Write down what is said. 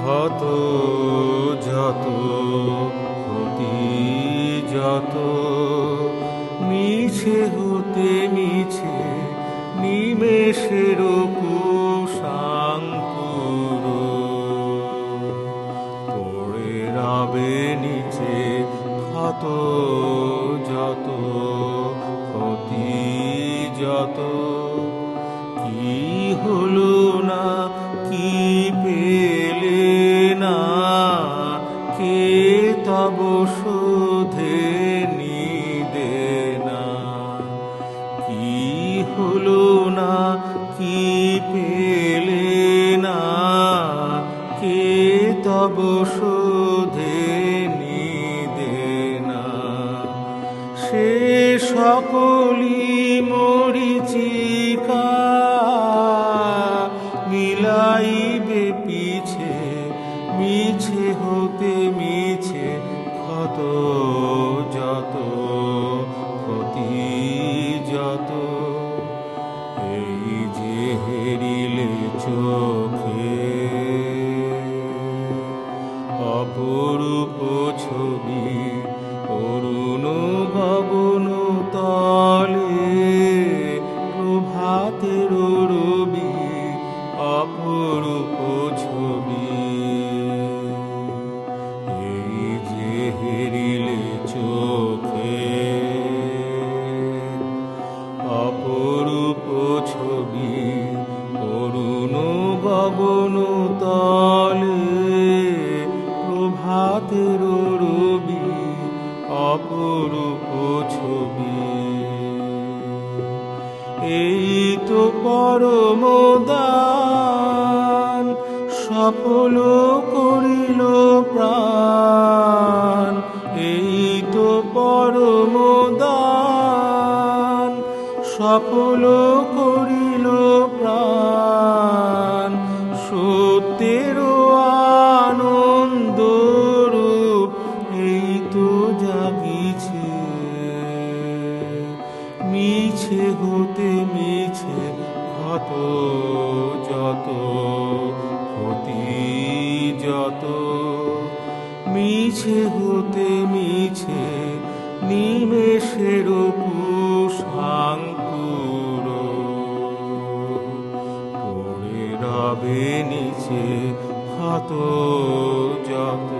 ক্ষত যত ক্ষতি যত মিছে হতে মিছে নিমেষের কুশাঙ্কুর পড়ে রবে নিচে ক্ষত যত ক্ষতি যত কি হলো না কি পেলে না কে তব শোধে নিদে না কি হলো না কি পেলে না কে তব শোধে নিদে না সে সকলি মরিচিকা মিলাইবে পিছে মিছে হতে মিছে ক্ষত যত ক্ষতি যত এই যে হেরিলে চোখে অপরূপ ছবি অরুণ গগন তলে প্রভাতের রবি অপরূপ ছবি এই যে হেরিলে চোখে অপরূপ ছবি অরুণ গগন তলে প্রভাতের রবি অপরূপ ছবি এই তো পরম দান সফল করিল প্রাণ এই তো পরম দান সফল করিল প্রাণ সত্যের আনন্দ রূপ এই তো জাগিছে মিছে হতে মিছে ক্ষত যত ক্ষতি যত মিছে হতে মিছে নিমেষের কুশাঙ্কুর পড়ে রবে নিচে ক্ষত যত